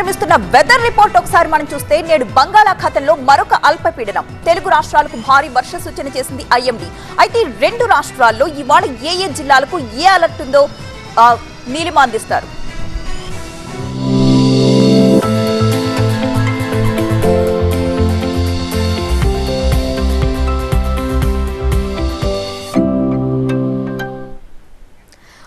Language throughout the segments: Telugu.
అందిస్తున్న వెదర్ రిపోర్ట్ ఒకసారి మనం చూస్తే నేడు బంగాళాఖాతంలో మరొక అల్పపీడనం తెలుగు రాష్ట్రాలకు భారీ వర్ష సూచన చేసింది ఐఎండీ. అయితే రెండు రాష్ట్రాల్లో ఇవాళ ఏ జిల్లాలకు ఏ అలర్ట్ ఉందో నీలిమ అందిస్తారు.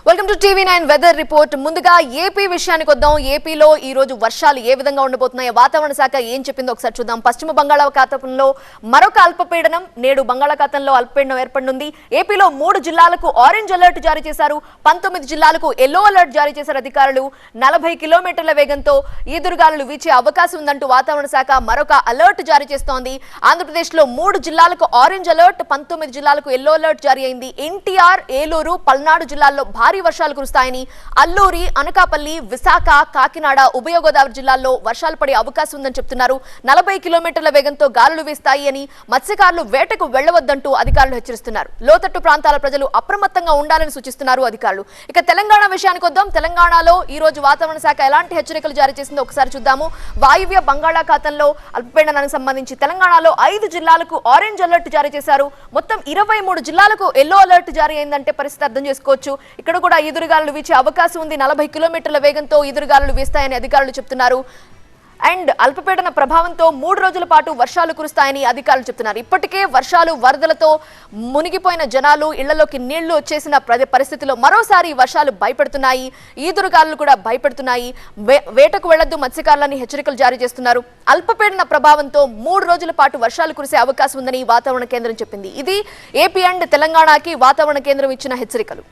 Welcome to TV nine weather report. ముందుగా ఏపీ విషయానికి వద్దాం. ఏపీలో ఈ రోజు వర్షాలు ఏ విధంగా ఉండబోతున్నాయో వాతావరణ శాఖ ఏం చెప్పిందో ఒకసారి చూద్దాం. పశ్చిమ బంగాళాఖాతంలో మరొక అల్పపీడనం, నేడు బంగాళాఖాతంలో అల్పపీడనం ఏర్పడనుంది. ఏపీలో 3 జిల్లాలకు ఆరెంజ్ అలర్ట్ జారీ చేశారు. 19 జిల్లాలకు ఎల్లో అలర్ట్ జారీ చేశారు అధికారులు. 40 కిలోమీటర్ల వేగంతో ఈదురుగాలులు వీచే అవకాశం ఉందంటూ వాతావరణ శాఖ మరొక అలర్ట్ జారీ చేస్తోంది. ఆంధ్రప్రదేశ్ లో 3 జిల్లాలకు ఆరెంజ్ అలర్ట్, 19 జిల్లాలకు ఎల్లో అలర్ట్ జారీ అయింది. ఎన్టీఆర్, ఏలూరు, పల్నాడు జిల్లాల్లో భారీ వర్షాలు కురుస్తాయని, అల్లూరి, అనకాపల్లి, విశాఖ, కాకినాడ, ఉభయ గోదావరి జిల్లాల్లో వర్షాలు పడే అవకాశం ఉందని చెప్తున్నారు. 40 కిలోమీటర్ల వేగంతో గాలులు వీస్తాయి అని, మత్స్యకారులు వేటకు వెళ్లవద్దంటూ అధికారులు హెచ్చరిస్తున్నారు. లోతట్టు ప్రాంతాల ప్రజలు అప్రమత్తంగా ఉండాలని సూచిస్తున్నారు అధికారులు. ఇక తెలంగాణ విషయానికి వద్దాం. తెలంగాణలో ఈ రోజు వాతావరణ శాఖ ఎలాంటి హెచ్చరికలు జారీ చేసిందో ఒకసారి చూద్దాము. వాయువ్య బంగాళాఖాతంలో అల్పపీడనానికి సంబంధించి తెలంగాణలో 5 జిల్లాలకు ఆరెంజ్ అలర్ట్ జారీ చేశారు. మొత్తం 23 జిల్లాలకు ఎల్లో అలర్ట్ జారీ అయిందంటే పరిస్థితి అర్థం చేసుకోవచ్చు. ఇక్కడ కూడా ఈదురుగాలులు వీచే అవకాశం ఉంది. 40 కిలోమీటర్ల వేగంతో ఈదురుగాలులు వీస్తాయని అధికారులు చెప్తున్నారు. అండ్ అల్పపీడన ప్రభావంతో 3 రోజుల పాటు వర్షాలు కురుస్తాయని అధికారులు చెప్తున్నారు. ఇప్పటికే వర్షాలు, వరదలతో మునిగిపోయిన జనాలు, ఇళ్లలోకి నీళ్లు వచ్చేసిన పరిస్థితిలో మరోసారి వర్షాలు భయపెడుతున్నాయి. ఈదురుగాలులు కూడా భయపెడుతున్నాయి. వేటకు వెళ్లొద్దు మత్స్యకారులని హెచ్చరికలు జారీ చేస్తున్నారు. అల్పపీడన ప్రభావంతో 3 రోజుల పాటు వర్షాలు కురిసే అవకాశం ఉందని వాతావరణ కేంద్రం చెప్పింది. ఇది ఏపీ అండ్ తెలంగాణకి వాతావరణ కేంద్రం ఇచ్చిన హెచ్చరికలు.